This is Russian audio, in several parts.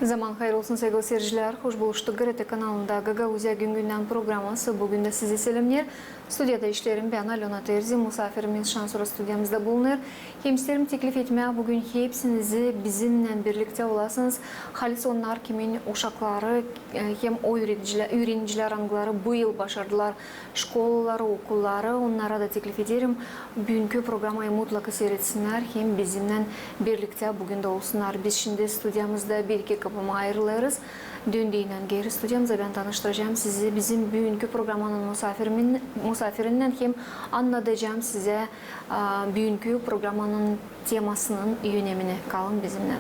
Zaman hayır olsun sevgili seyirciler. Hoş buluştuk. GRT kanalında Gagauzya Gün programması. Bugün de sizi selamlar. Stüdyada işlerim ben Alona Terzi. Misafirimiz Şansora stüdyamızda bulunur. Hem teklif etmeye bugün hepsinizi bizimle birlikte olasınız. Halis onlar kimin uşakları hem o öğrenciler angları bu yıl başardılar. Şkolaları, okulları onlara da teklif ederim. Bugünkü programı mutlaka seyretsinler. Hem bizimle birlikte bugün de olsunlar. Biz şimdi stüdyamızda bir iki kapıma ayrılırız. Döndüğünden geri stüdyamıza ben tanıştıracağım sizi. Bizim bugünkü programının misafirinden hem anlatacağım size bugünkü programının temasının önemini. Kalın bizimle.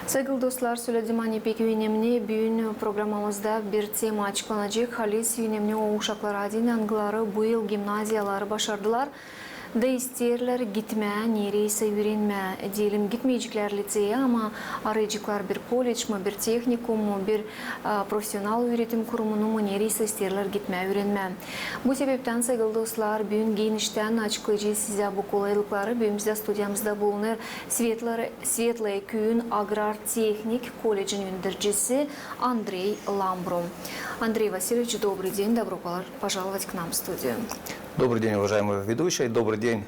Sevgili dostlar, söylediğim hani pek önemli. Bugün programımızda bir tema açıklanacak. Halis önemli o uşaklar adını angıları bu yıl gimnaziyaları başardılar. Da isterler gitmeye, nereyse öğrenmeye diyelim gitmeyecekler liseye ama arayacaklar bir kolej mi, bir teknikum mu, bir profesyonel öğretim kurumunu mu nereyse isterler gitmeye, öğrenmeye. Bu sebepten sevgili dostlar bugün genişten açıklayacağız size bu kolaylıkları. Bugün bize stüdyamızda bulunur Svetlaya Köyün Agrar Teknik Kolejin öğrencisi Andrey Lambrum. Андрей Васильевич, добрый день, добро пожаловать к нам в студию. Добрый день, уважаемые ведущие, добрый день,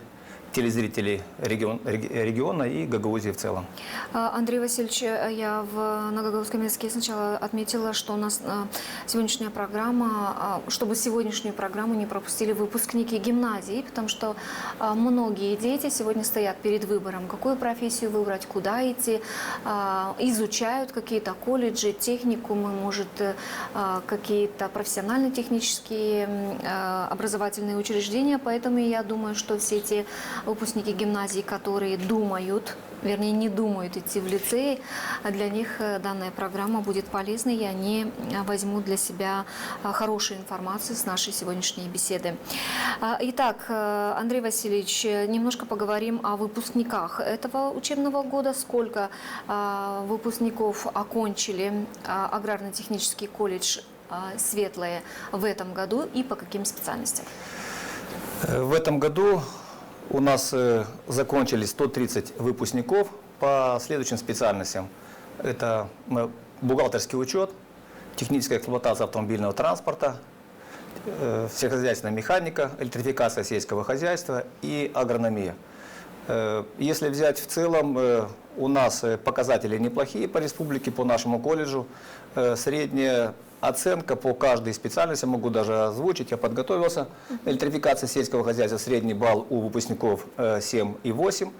телезрители региона и Гагаузии в целом. Андрей Васильевич, я на гагаузском языке сначала отметила, что у нас сегодняшняя программа, чтобы сегодняшнюю программу не пропустили выпускники гимназии, потому что многие дети сегодня стоят перед выбором, какую профессию выбрать, куда идти, изучают какие-то колледжи, техникумы, может, какие-то профессионально-технические образовательные учреждения, поэтому я думаю, что все эти выпускники гимназии, которые думают, вернее, не думают идти в лицей, для них данная программа будет полезной, и они возьмут для себя хорошую информацию с нашей сегодняшней беседы. Итак, Андрей Васильевич, немножко поговорим о выпускниках этого учебного года. Сколько выпускников окончили аграрно-технический колледж Светлое в этом году и по каким специальностям? В этом году у нас закончились 130 выпускников по следующим специальностям. Это бухгалтерский учет, техническая эксплуатация автомобильного транспорта, сельскохозяйственная механика, электрификация сельского хозяйства и агрономия. Если взять в целом, у нас показатели неплохие по республике, по нашему колледжу. Средняя оценка по каждой специальности, могу даже озвучить, я подготовился. Электрификация сельского хозяйства, средний балл у выпускников 7,8.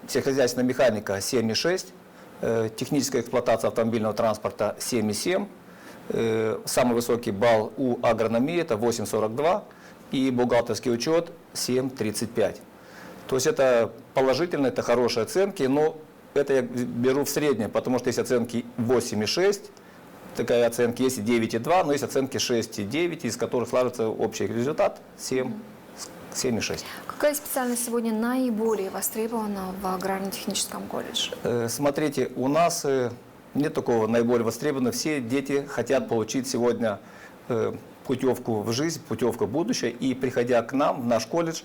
Сельскохозяйственная механика 7,6. Техническая эксплуатация автомобильного транспорта 7,7. Самый высокий балл у агрономии это 8,42. И бухгалтерский учет 7,35. То есть это положительно, это хорошие оценки, но это я беру в среднем, потому что есть оценки 8,6. Такая оценка есть и 9,2, но есть оценки 6,9, из которых сложится общий результат 7,6. Какая специальность сегодня наиболее востребована в аграрно-техническом колледже? Смотрите, у нас нет такого наиболее востребованного. Все дети хотят получить сегодня путевку в жизнь, путевку в будущее. И приходя к нам, в наш колледж,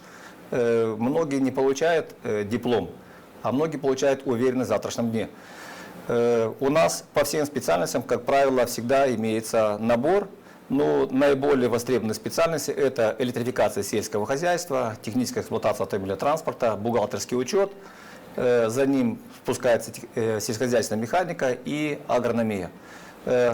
многие не получают диплом, а многие получают уверенность в завтрашнем дне. У нас по всем специальностям, как правило, всегда имеется набор, но наиболее востребованные специальности – это электрификация сельского хозяйства, техническая эксплуатация автомобильного транспорта, бухгалтерский учет, за ним спускается сельскохозяйственная механика и агрономия.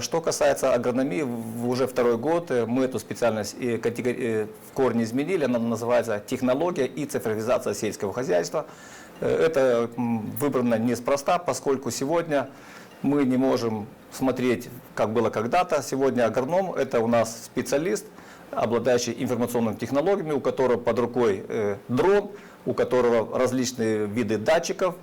Что касается агрономии, уже второй год мы эту специальность в корне изменили, она называется технология и цифровизация сельского хозяйства. Это выбрано неспроста, поскольку сегодня мы не можем смотреть, как было когда-то. Сегодня агроном – это у нас специалист, обладающий информационными технологиями, у которого под рукой дрон, у которого различные виды датчиков,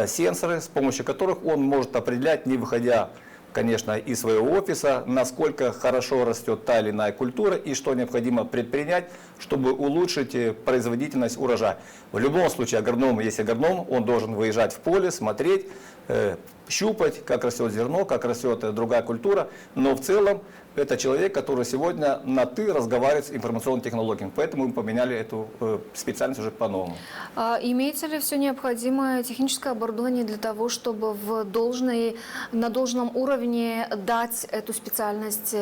сенсоры, с помощью которых он может определять, не выходя, конечно, из своего офиса, насколько хорошо растет та или иная культура и что необходимо предпринять, чтобы улучшить производительность урожая. В любом случае, агроном, если агроном, он должен выезжать в поле, смотреть, щупать, как растет зерно, как растет другая культура. Но в целом Это человек, который сегодня на «ты» разговаривает с информационными технологиями. Поэтому мы поменяли эту специальность уже по-новому. Имеется ли все необходимое техническое оборудование для того, чтобы на должном уровне дать эту специальность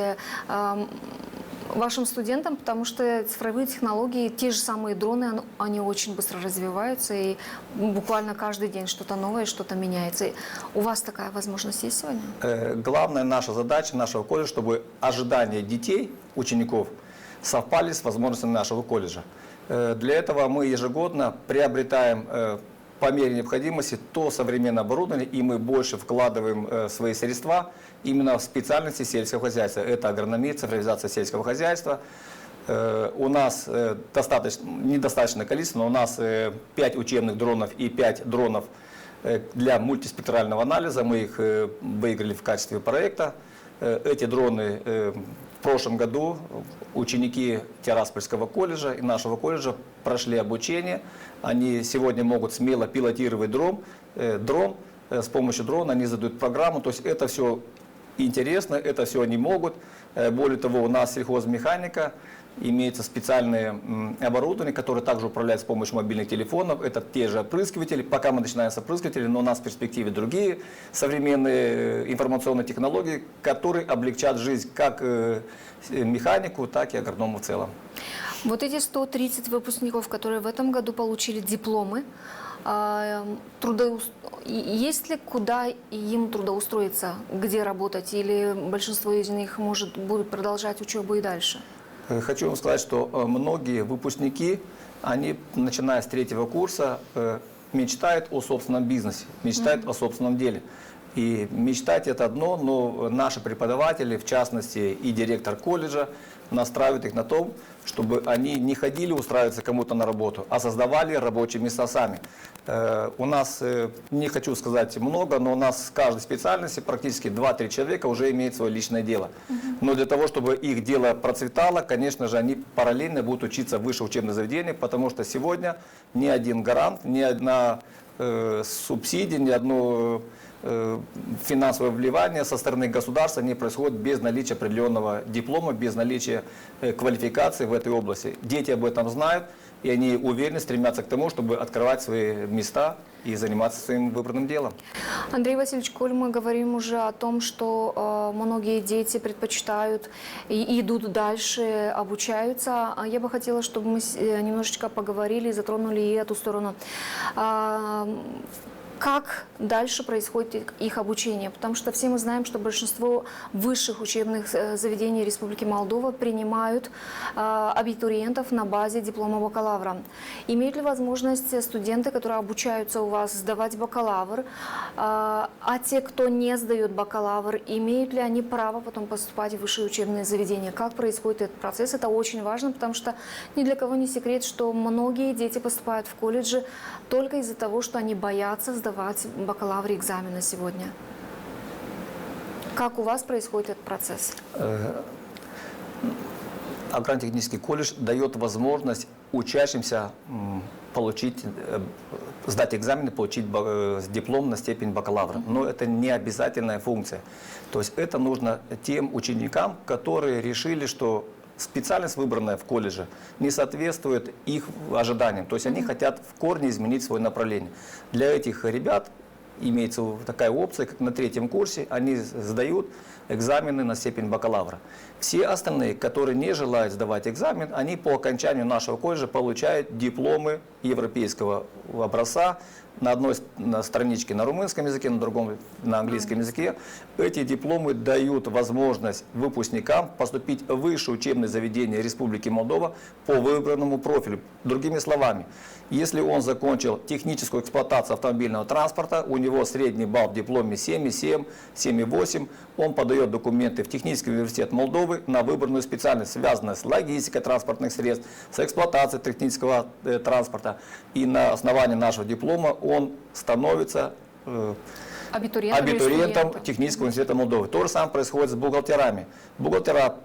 вашим студентам, потому что цифровые технологии, те же самые дроны, они очень быстро развиваются, и буквально каждый день что-то новое, что-то меняется. И у вас такая возможность есть сегодня? Главная наша задача нашего колледжа, чтобы ожидания детей, учеников, совпали с возможностями нашего колледжа. Для этого мы ежегодно приобретаем по мере необходимости то современное оборудование, и мы больше вкладываем свои средства именно в специальности сельского хозяйства. Это агрономия, цифровизация сельского хозяйства. У нас недостаточное количество, но у нас 5 учебных дронов и 5 дронов для мультиспектрального анализа. Мы их выиграли в качестве проекта. Эти дроны в прошлом году ученики Тираспольского колледжа и нашего колледжа прошли обучение. Они сегодня могут смело пилотировать дрон. С помощью дрона они задают программу. То есть это все интересно, это все они могут. Более того, у нас сельхозмеханика, имеется специальное оборудование, которое также управляется с помощью мобильных телефонов. Это те же опрыскиватели. Пока мы начинаем с опрыскивателей, но у нас в перспективе другие современные информационные технологии, которые облегчат жизнь как механику, так и агроному в целом. Вот эти 130 выпускников, которые в этом году получили дипломы, есть ли куда им трудоустроиться, где работать, или большинство из них будут продолжать учебу и дальше? Хочу вам сказать, что многие выпускники, они, начиная с 3-го курса, мечтают о собственном бизнесе, мечтают о собственном деле. И мечтать это одно, но наши преподаватели, в частности и директор колледжа, настраивают их на том, чтобы они не ходили устраиваться кому-то на работу, а создавали рабочие места сами. У нас, не хочу сказать много, но у нас в каждой специальности практически 2-3 человека уже имеют свое личное дело. Но для того, чтобы их дело процветало, конечно же, они параллельно будут учиться в высших учебных заведениях, потому что сегодня ни один грант, ни одна субсидия, ни одно финансовое вливание со стороны государства не происходит без наличия определенного диплома, без наличия квалификации в этой области. Дети об этом знают, и они уверенно стремятся к тому, чтобы открывать свои места и заниматься своим выбранным делом. Андрей Васильевич, коль мы говорим уже о том, что многие дети предпочитают и идут дальше, обучаются, я бы хотела, чтобы мы немножечко поговорили и затронули и эту сторону. Как дальше происходит их обучение? Потому что все мы знаем, что большинство высших учебных заведений Республики Молдова принимают абитуриентов на базе диплома бакалавра. Имеют ли возможность студенты, которые обучаются у вас, сдавать бакалавр? А те, кто не сдает бакалавр, имеют ли они право потом поступать в высшие учебные заведения? Как происходит этот процесс? Это очень важно, потому что ни для кого не секрет, что многие дети поступают в колледжи только из-за того, что они боятся сдавать бакалавр экзамена сегодня. Как у вас происходит этот процесс? Агротехнический колледж дает возможность учащимся сдать экзамен и получить диплом на степень бакалавра. Но это не обязательная функция. То есть это нужно тем ученикам, которые решили, что специальность, выбранная в колледже, не соответствует их ожиданиям. То есть они хотят в корне изменить свое направление. Для этих ребят имеется такая опция, как на 3-м курсе они сдают экзамены на степень бакалавра. Все остальные, которые не желают сдавать экзамен, они по окончанию нашего колледжа получают дипломы европейского образца, на одной страничке на румынском языке, на другом на английском языке. Эти дипломы дают возможность выпускникам поступить в высшее учебное заведение Республики Молдова по выбранному профилю. Другими словами, если он закончил техническую эксплуатацию автомобильного транспорта, у него средний балл в дипломе 7,7, 7,8, он подает документы в Технический университет Молдовы на выбранную специальность, связанную с логистикой транспортных средств, с эксплуатацией технического транспорта. И на основании нашего диплома он становится абитуриентом Технического университета Молдовы. То же самое происходит с бухгалтерами. Бухгалтера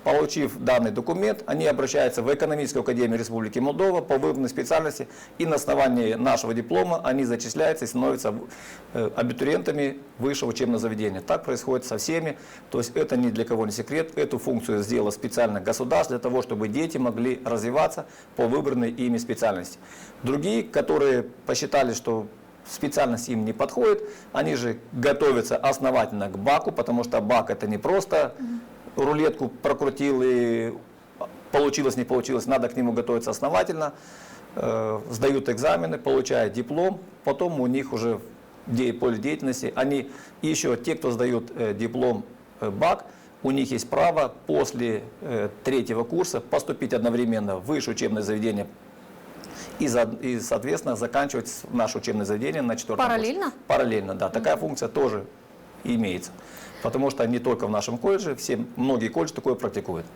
получив данный документ, они обращаются в Экономическую академию Республики Молдова по выбранной специальности, и на основании нашего диплома они зачисляются и становятся абитуриентами высшего учебного заведения. Так происходит со всеми, то есть это ни для кого не секрет, эту функцию сделало специально государство для того, чтобы дети могли развиваться по выбранной ими специальности. Другие, которые посчитали, что специальность им не подходит, они же готовятся основательно к БАКу, потому что БАК это не просто рулетку прокрутил и получилось, не получилось, надо к нему готовиться основательно, сдают экзамены, получают диплом, потом у них уже поле деятельности, они еще, те, кто сдают диплом БАК, у них есть право после третьего курса поступить одновременно в высшее учебное заведение и, соответственно, заканчивать наше учебное заведение на 4-м курсе. Параллельно? Параллельно, да. Такая функция тоже имеется. Потому что не только в нашем колледже, многие колледжи такое практикуют.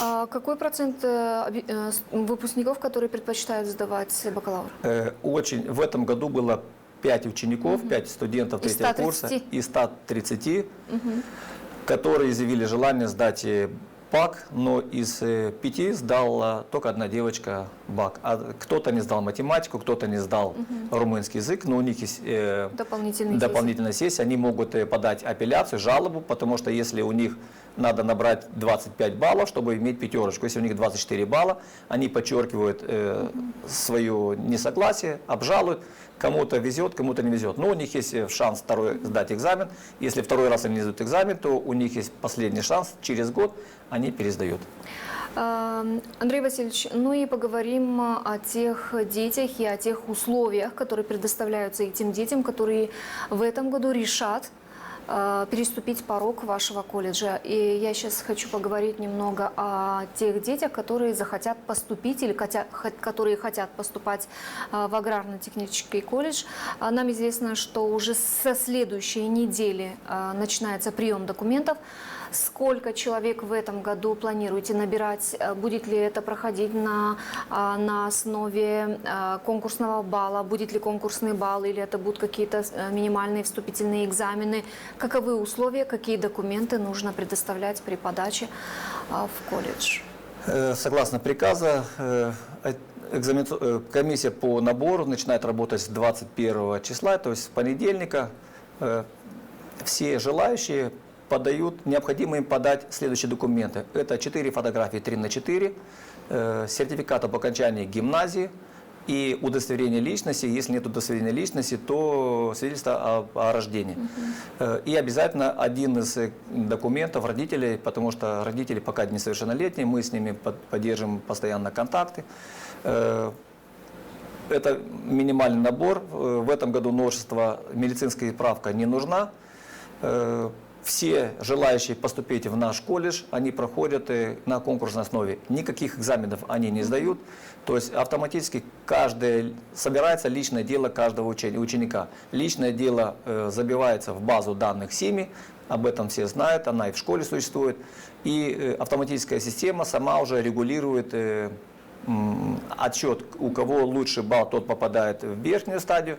А какой процент выпускников, которые предпочитают сдавать бакалавр? В этом году было 5 учеников, 5 студентов третьего курса из 130, которые изъявили желание сдать БАК, но из 5 сдала только одна девочка БАК. А кто-то не сдал математику, кто-то не сдал румынский язык, но у них есть дополнительная сессия. Они могут подать апелляцию, жалобу, потому что если у них надо набрать 25 баллов, чтобы иметь пятерочку. Если у них 24 балла, они подчеркивают свое несогласие, обжалуют. Кому-то везет, кому-то не везет. Но у них есть шанс второй сдать экзамен. Если второй раз они не сдают экзамен, то у них есть последний шанс. Через год они пересдают. Андрей Васильевич, ну и поговорим о тех детях и о тех условиях, которые предоставляются этим детям, которые в этом году решат переступить порог вашего колледжа. И я сейчас хочу поговорить немного о тех детях, которые захотят поступить или которые хотят поступать в аграрно-технический колледж. Нам известно, что уже со следующей недели начинается прием документов. Сколько человек в этом году планируете набирать? Будет ли это проходить на основе конкурсного балла? Будет ли конкурсный балл или это будут какие-то минимальные вступительные экзамены? Каковы условия, какие документы нужно предоставлять при подаче в колледж? Согласно приказа, комиссия по набору начинает работать с 21 числа, то есть с понедельника. Все желающие необходимо им подать следующие документы. Это 4 фотографии 3×4, сертификат об окончании гимназии и удостоверение личности. Если нет удостоверения личности, то свидетельство о рождении. И обязательно один из документов родителей, потому что родители пока несовершеннолетние, мы с ними поддерживаем постоянно контакты. Это минимальный набор. В этом году новшество, медицинская справка не нужна. Все желающие поступить в наш колледж, они проходят на конкурсной основе. Никаких экзаменов они не сдают. То есть автоматически собирается личное дело каждого ученика. Личное дело забивается в базу данных СИМИ, об этом все знают, она и в школе существует. И автоматическая система сама уже регулирует отсчет, у кого лучший балл, тот попадает в верхнюю стадию.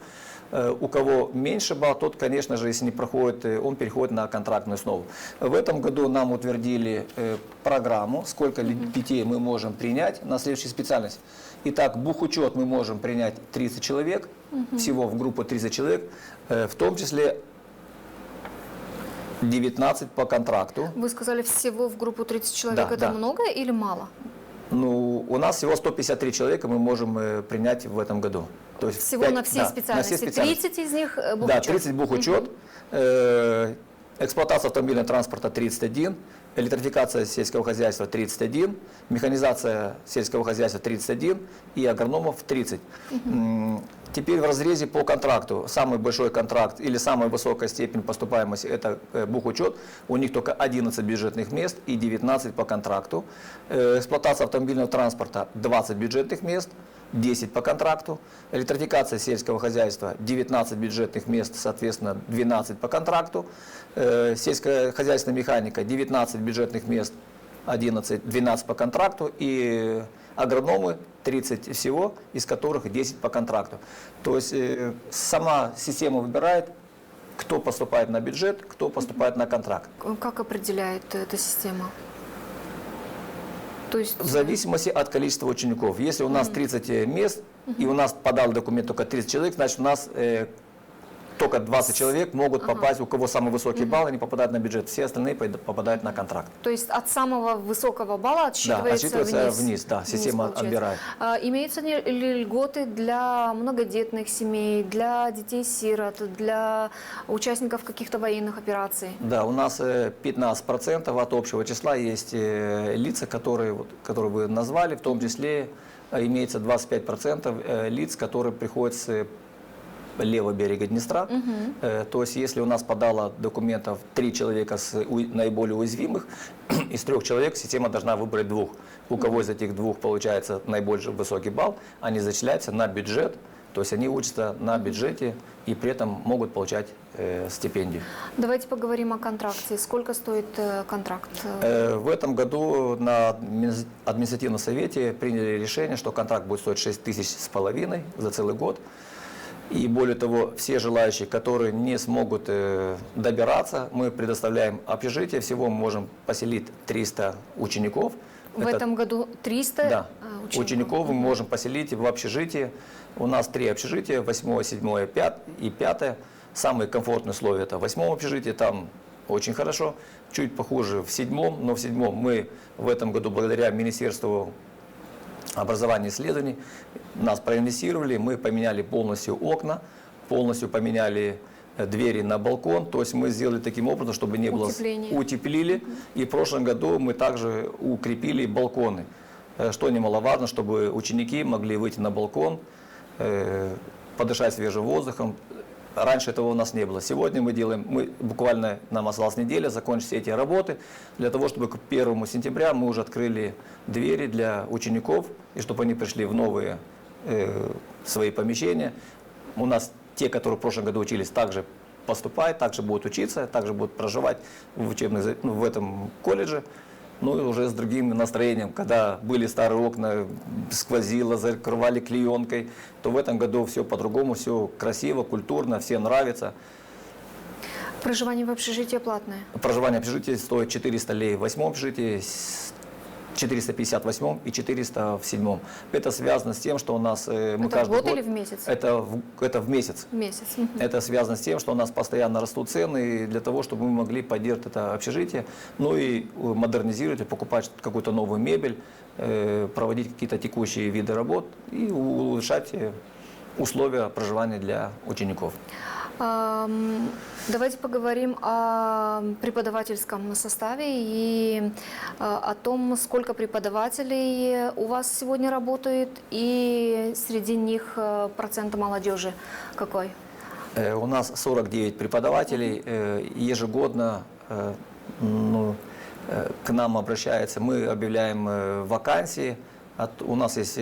У кого меньше балл, тот, конечно же, если не проходит, он переходит на контрактную основу. В этом году нам утвердили программу, сколько детей мы можем принять на следующую специальность. Итак, бухучет мы можем принять 30 человек, всего в группу 30 человек, в том числе 19 по контракту. Вы сказали, всего в группу 30 человек, да, это много или мало? Ну, у нас всего 153 человека мы можем принять в этом году. То есть всего 5, на все специальности. На все специальности. 30 из них бухучет? Да, 30 бухучет. Эксплуатация автомобильного транспорта 31, электрификация сельского хозяйства 31, механизация сельского хозяйства 31 и агрономов 30. Теперь в разрезе по контракту. Самый большой контракт или самая высокая степень поступаемости – это бухучет. У них только 11 бюджетных мест и 19 по контракту. Эксплуатация автомобильного транспорта – 20 бюджетных мест, 10 по контракту. Электрификация сельского хозяйства – 19 бюджетных мест, соответственно, 12 по контракту. Сельская хозяйственная механика – 19 бюджетных мест, 12 по контракту. И агрономы 30 всего, из которых 10 по контракту. То есть сама система выбирает, кто поступает на бюджет, кто поступает на контракт. Как определяет эта система? То есть В зависимости от количества учеников. Если у нас 30 мест, и у нас подал документ только 30 человек, значит у нас только 20 человек могут попасть, у кого самый высокий балл, они попадают на бюджет, все остальные попадают на контракт. То есть от самого высокого балла Да, отсчитывается вниз, да, система получается. отбирает. Имеются ли льготы для многодетных семей, для детей-сирот, для участников каких-то военных операций? Да, у нас 15% от общего числа есть лица, которые вы назвали, в том числе имеется 25% лиц, которые приходят с левого берега Днестра. То есть, если у нас подало документов 3 человека наиболее уязвимых, из 3 человек система должна выбрать 2. У кого из этих 2 получается наибольший высокий балл, они зачисляются на бюджет, то есть они учатся на бюджете и при этом могут получать стипендию. Давайте поговорим о контракте. Сколько стоит контракт? В этом году на административном совете приняли решение, что контракт будет стоить 6500 за целый год. И более того, все желающие, которые не смогут добираться, мы предоставляем общежитие. Всего мы можем поселить 300 учеников. В этом году 300 Да, учеников мы можем поселить в общежитии. У нас 3 общежития, 8, 7 и 5. Самые комфортные условия это в 8 общежитии, там очень хорошо. Чуть похуже в 7, но в 7 мы в этом году благодаря Министерству образования и исследований нас проинвестировали, мы поменяли полностью окна, полностью поменяли двери на балкон, то есть мы сделали таким образом, чтобы не было утеплили, и в прошлом году мы также укрепили балконы, что немаловажно, чтобы ученики могли выйти на балкон, подышать свежим воздухом. Раньше этого у нас не было. Сегодня буквально нам осталась неделя закончить все эти работы, для того, чтобы к 1 сентября мы уже открыли двери для учеников, и чтобы они пришли в новые свои помещения. У нас те, которые в прошлом году учились, также поступают, также будут учиться, также будут проживать в этом колледже. Ну и уже с другим настроением, когда были старые окна, сквозило, закрывали клеенкой, то в этом году все по-другому, все красиво, культурно, всем нравится. Проживание в общежитии платное? Проживание в общежитии стоит 400 лей в 8 общежитии, 450 в 8 и 400 в 7. Это связано с тем, что у нас... Мы это в год или в месяц? Это в месяц. Месяц. Это связано с тем, что у нас постоянно растут цены, и для того, чтобы мы могли поддерживать это общежитие, ну и модернизировать, и покупать какую-то новую мебель, проводить какие-то текущие виды работ и улучшать условия проживания для учеников. Давайте поговорим о преподавательском составе и о том, сколько преподавателей у вас сегодня работает, и среди них процент молодежи какой? У нас 49 преподавателей. Ежегодно к нам обращаются, мы объявляем вакансии. У нас есть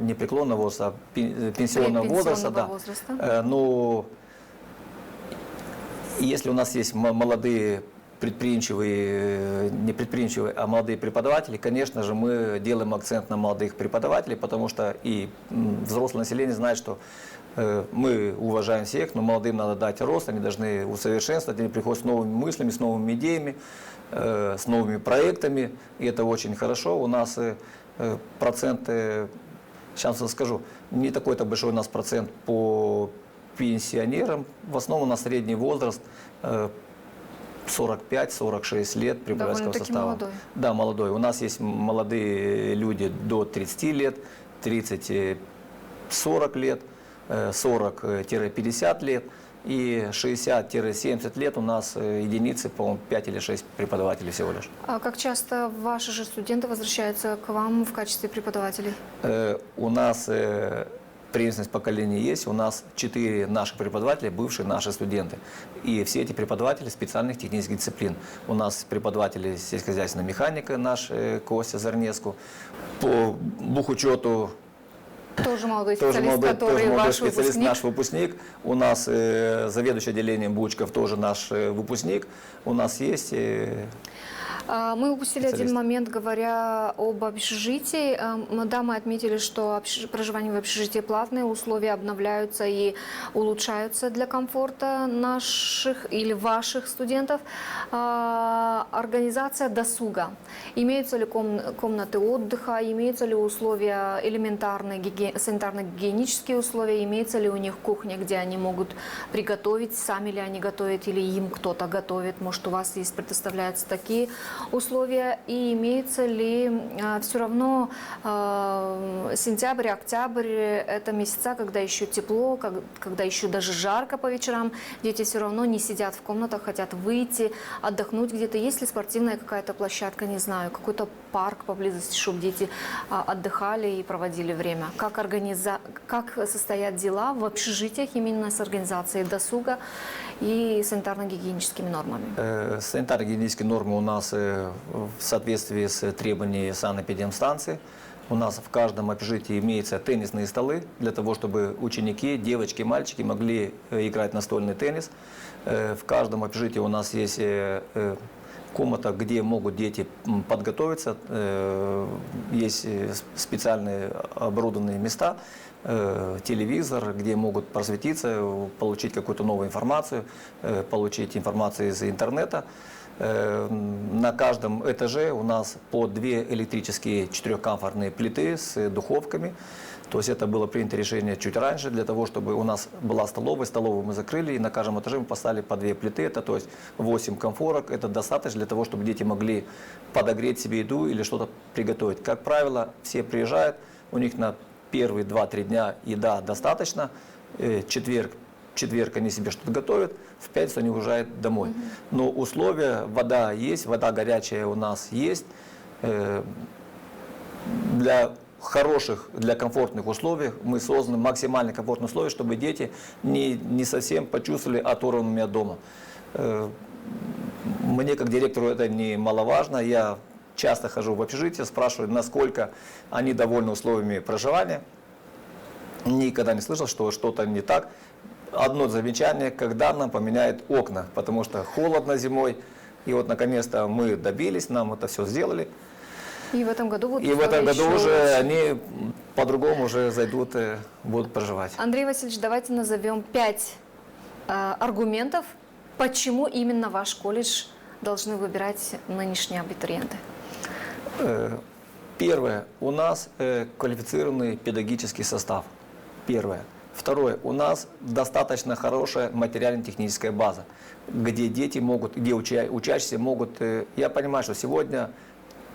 не преклонного возраста, а пенсионного возраста. Но если у нас есть молодые предприимчивые, не предприимчивые, а молодые преподаватели, конечно же, мы делаем акцент на молодых преподавателей, потому что и взрослое население знает, что мы уважаем всех, но молодым надо дать рост, они должны усовершенствовать, они приходят с новыми мыслями, с новыми идеями, с новыми проектами, и это очень хорошо. У нас процент, сейчас скажу, не такой-то большой у нас процент по пенсионерам. В основном у нас средний возраст 45-46 лет преподавательского состава. Молодой. Да, молодой. У нас есть молодые люди до 30 лет, 30-40 лет, 40-50 лет. И 60-70 лет у нас единицы, по-моему, 5 или 6 преподавателей всего лишь. А как часто ваши же студенты возвращаются к вам в качестве преподавателей? У нас преемственность поколений есть. У нас 4 наших преподавателя, бывшие наши студенты. И все эти преподаватели специальных технических дисциплин. У нас преподаватели сельскохозяйственной механики, наш Костя Зарнеску. По бухучету тоже молодой специалист, который ваш выпускник. Наш выпускник. У нас заведующий отделением Бучков тоже наш выпускник. У нас есть... Мы упустили один специалист. момент, говоря об общежитии. Да, мы отметили, что проживание в общежитии платное, условия обновляются и улучшаются для комфорта наших или ваших студентов. Организация досуга. Имеются ли комнаты отдыха, имеются ли условия элементарные, санитарно-гигиенические условия, имеется ли у них кухня, где они могут приготовить, сами ли они готовят или им кто-то готовит, может у вас есть, предоставляются такие условия, и имеется ли все равно сентябрь, октябрь, это месяца, когда еще тепло, когда еще даже жарко по вечерам, дети все равно не сидят в комнатах, хотят выйти, отдохнуть где-то. Есть ли спортивная какая-то площадка, не знаю, какой-то парк поблизости, чтобы дети отдыхали и проводили время? Как состоят дела в общежитиях именно с организацией досуга и санитарно-гигиеническими нормами? Санитарно-гигиенические нормы у нас в соответствии с требованиями санэпидемстанции. У нас в каждом общежитии имеются теннисные столы для того, чтобы ученики, девочки, мальчики могли играть настольный теннис. В каждом общежитии у нас есть комната, где могут дети подготовиться. Есть специальные оборудованные места, телевизор, где могут просветиться, получить какую-то новую информацию, получить информацию из интернета. На каждом этаже у нас по 2 электрические 4-камфорные плиты с духовками. То есть это было принято решение чуть раньше, для того, чтобы у нас была столовая. Столовую мы закрыли, и на каждом этаже мы поставили по 2 плиты. Это, то есть 8 комфорок. Это достаточно для того, чтобы дети могли подогреть себе еду или что-то приготовить. Как правило, все приезжают, у них на первые 2-3 дня еда достаточно. Четверг они себе что-то готовят, в пятницу они уезжают домой. Но условия, вода есть, вода горячая у нас есть. Для хороших, для комфортных условий мы созданы максимально комфортные условия, чтобы дети не совсем почувствовали оторванными от дома. Мне как директору это немаловажно. Я часто хожу в общежитие, спрашиваю, насколько они довольны условиями проживания. Никогда не слышал, что что-то не так. Одно замечание, когда нам поменяют окна, потому что холодно зимой. И вот наконец-то мы добились, нам это все сделали. И в этом году будут И в этом году еще уже они по-другому уже зайдут, будут проживать. Андрей Васильевич, давайте назовем 5 аргументов, почему именно ваш колледж должны выбирать нынешние абитуриенты. Первое. У нас квалифицированный педагогический состав. Первое. Второе. У нас достаточно хорошая материально-техническая база, где дети могут, где учащиеся могут... Я понимаю, что сегодня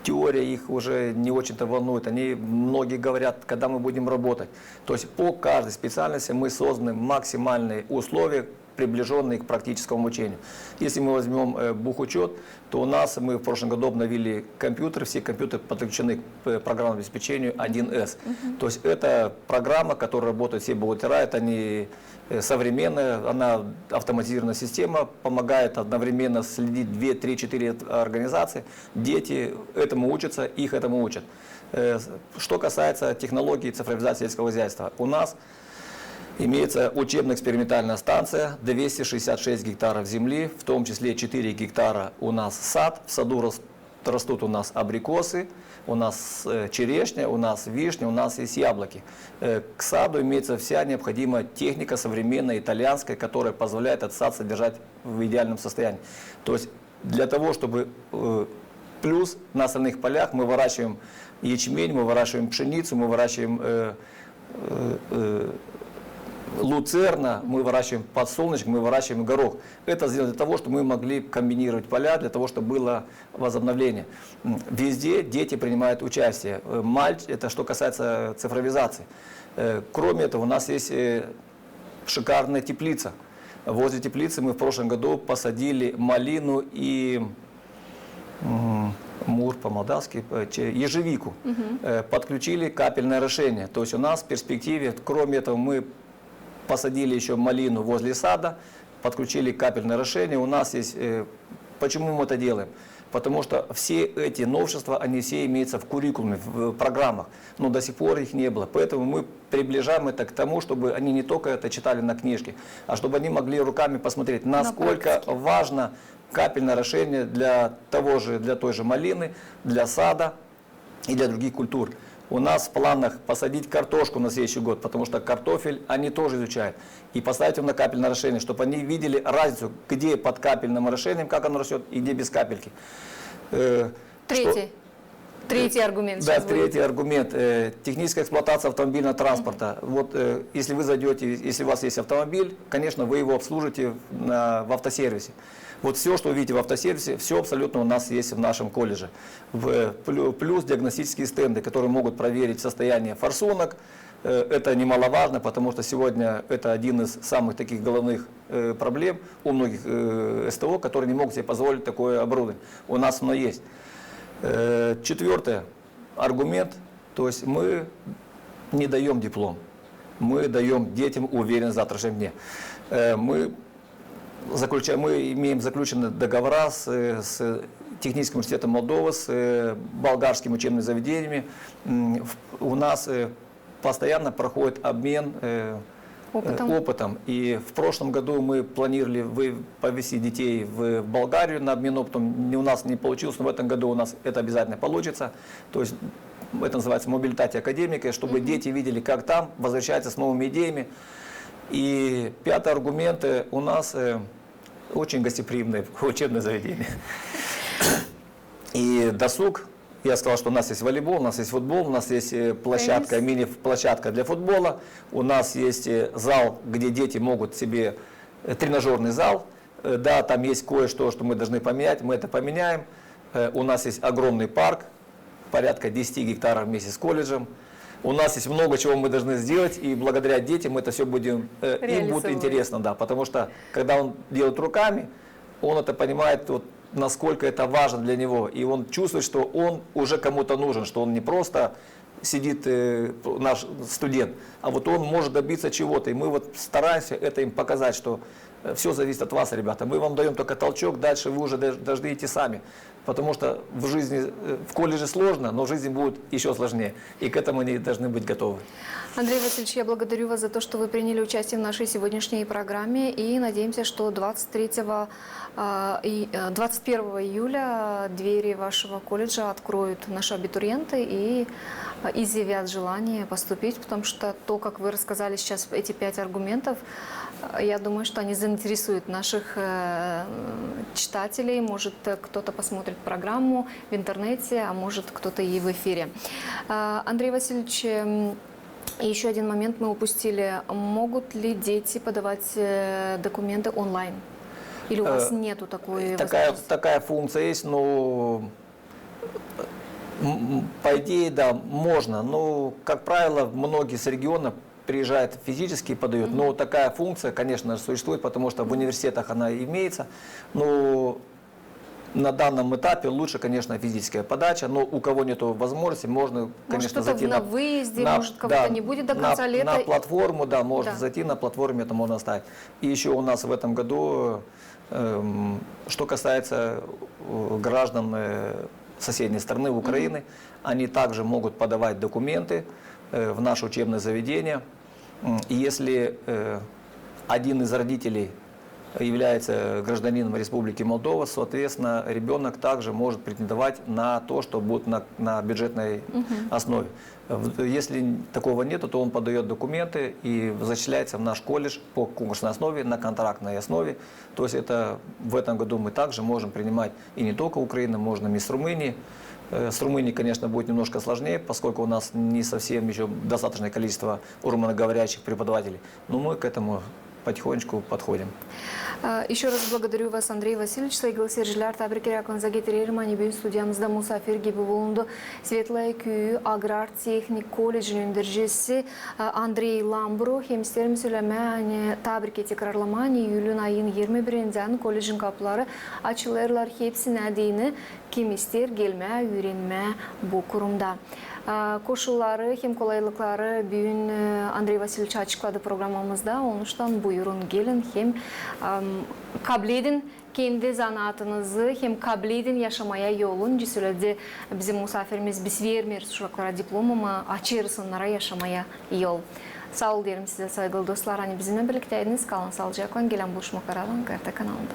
теория их уже не очень-то волнует. Они, многие говорят, когда мы будем работать. То есть по каждой специальности мы созданы максимальные условия, приближенные к практическому обучению. Если мы возьмем бухучет, то у нас мы в прошлом году обновили компьютеры, все компьютеры подключены к программному обеспечению 1С. То есть это программа, которая работает, все бухгалтера, это не современная, она автоматизированная система, помогает одновременно следить 2, 3, 4 организации. Дети этому учатся, их этому учат. Что касается технологий цифровизации сельского хозяйства, у нас имеется учебно-экспериментальная станция, 266 гектаров земли, в том числе 4 гектара у нас сад. В саду растут у нас абрикосы, у нас черешня, у нас вишня, у нас есть яблоки. К саду имеется вся необходимая техника современная, итальянская, которая позволяет этот сад содержать в идеальном состоянии. То есть для того, чтобы... Плюс на остальных полях мы выращиваем ячмень, мы выращиваем пшеницу, мы выращиваем луцерна, мы выращиваем подсолнечник, мы выращиваем горох. Это сделано для того, чтобы мы могли комбинировать поля, для того, чтобы было возобновление. Везде дети принимают участие. Это что касается цифровизации. Кроме этого, у нас есть шикарная теплица. Возле теплицы мы в прошлом году посадили малину и мур по-молдавски, ежевику. Подключили капельное орошение. То есть у нас в перспективе, кроме этого, мы посадили еще малину возле сада, подключили капельное орошение. У нас есть... Почему мы это делаем? потому что все эти новшества, они все имеются в куррикулуме, в программах, но до сих пор их не было. Поэтому мы приближаем это к тому, чтобы они не только это читали на книжке, а чтобы они могли руками посмотреть, насколько важно капельное орошение для той же малины, для сада и для других культур. У нас в планах посадить картошку на следующий год, потому что картофель они тоже изучают. И поставить его на капельное орошение, чтобы они видели разницу, где под капельным орошением, как оно растет, и где без капельки. Третий аргумент. Да, третий аргумент. Техническая эксплуатация автомобильного транспорта. Вот если вы зайдете, если у вас есть автомобиль, конечно, вы его обслужите в автосервисе. Вот все, что вы видите в автосервисе, все абсолютно у нас есть в нашем колледже. Плюс диагностические стенды, которые могут проверить состояние форсунок. Это немаловажно, потому что сегодня это один из самых таких головных проблем у многих СТО, которые не могут себе позволить такое оборудование. У нас оно есть. Четвертый аргумент, то есть мы не даем диплом, мы даем детям уверенность в завтрашнем дне. Мы имеем заключенные договора с Техническим университетом Молдовы, с болгарскими учебными заведениями. У нас постоянно проходит обмен опытом. И в прошлом году мы планировали повезти детей в Болгарию на обмен опытом. У нас не получилось, но в этом году у нас это обязательно получится. То есть это называется мобилитатия академика, чтобы дети видели, как там возвращаются с новыми идеями. И пятый аргумент, у нас очень гостеприимное учебное заведение. И досуг. Я сказал, что у нас есть волейбол, у нас есть футбол, у нас есть площадка, мини-площадка для футбола, у нас есть зал, где дети могут себе, тренажерный зал, да, там есть кое-что, что мы должны поменять, мы это поменяем. У нас есть огромный парк, порядка 10 гектаров вместе с колледжем. У нас есть много чего мы должны сделать, и благодаря детям это все будем, им будет интересно, да, потому что когда он делает руками, он это понимает, вот, насколько это важно для него, и он чувствует, что он уже кому-то нужен, что он не просто сидит наш студент, а вот он может добиться чего-то, и мы вот стараемся это им показать, что все зависит от вас, ребята, мы вам даем только толчок, дальше вы уже должны идти сами, потому что в жизни, в колледже сложно, но в жизни будет еще сложнее, и к этому они должны быть готовы. Андрей Васильевич, я благодарю вас за то, что вы приняли участие в нашей сегодняшней программе, и надеемся, что 21 июля двери вашего колледжа откроют наши абитуриенты и изъявят желание поступить, потому что то, как вы рассказали сейчас эти 5 аргументов, я думаю, что они заинтересуют наших читателей. Может, кто-то посмотрит программу в интернете, а может, кто-то и в эфире. Андрей Васильевич, еще один момент мы упустили. Могут ли дети подавать документы онлайн? Или у вас нету такой возможности? Такая функция есть, но по идее, да, можно. Но, как правило, многие с региона приезжают физически и подают. Но такая функция, конечно, существует, потому что в университетах она имеется. Но на данном этапе лучше, конечно, физическая подача, но у кого нет возможности, можно, конечно, зайти на выезде, может, кого-то не будет до конца лета. На платформу, да, можно зайти, на платформе это можно оставить. И еще у нас в этом году, что касается граждан соседней страны, Украины, они также могут подавать документы в наше учебное заведение. И если один из родителей является гражданином Республики Молдова, соответственно, ребенок также может претендовать на то, что будет на бюджетной основе. Если такого нет, то он подает документы и зачисляется в наш колледж по конкурсной основе, на контрактной основе. То есть это в этом году мы также можем принимать и не только Украину, можно и с Румынии. С Румынией, конечно, будет немножко сложнее, поскольку у нас не совсем еще достаточное количество румыноговорящих преподавателей. Но мы к этому потихонечку подходим. Еще раз благодарю вас, Андрей Васильевич. Saygılı seyirciler, tebrik ederim. Getiririm. Bugün stüdyomuzda misafir gibi bulundu. Svetlaya Köyü Agrar Texnik Kolleджinin öğrencisi Andrey Lambro. Hem isterim söylemeye, tebrik tekrarlamaya, Eylül ayın 21'inden kolejin kapıları açılırlar. Hepsine değini kim ister gelmeye, öğrenmeye bu kurumda. koşulları hem kolaylıkları bugün Andrei Vasilievich açıkladı programımızda. Onuştan buyurun gelin hem kabul edin kendi zanaatınızı hem kabul edin yaşamaya yolun. Cüsülede bizim misafirimiz biz vermiyoruz çocuklara diplomamı açırsınlara yaşamaya yol. Sağ ol derim size saygılı dostlar. Hani bizimle birlikteydiniz. Kalın sağlıcakla. Gelen buluşmak aradan KRT kanalında.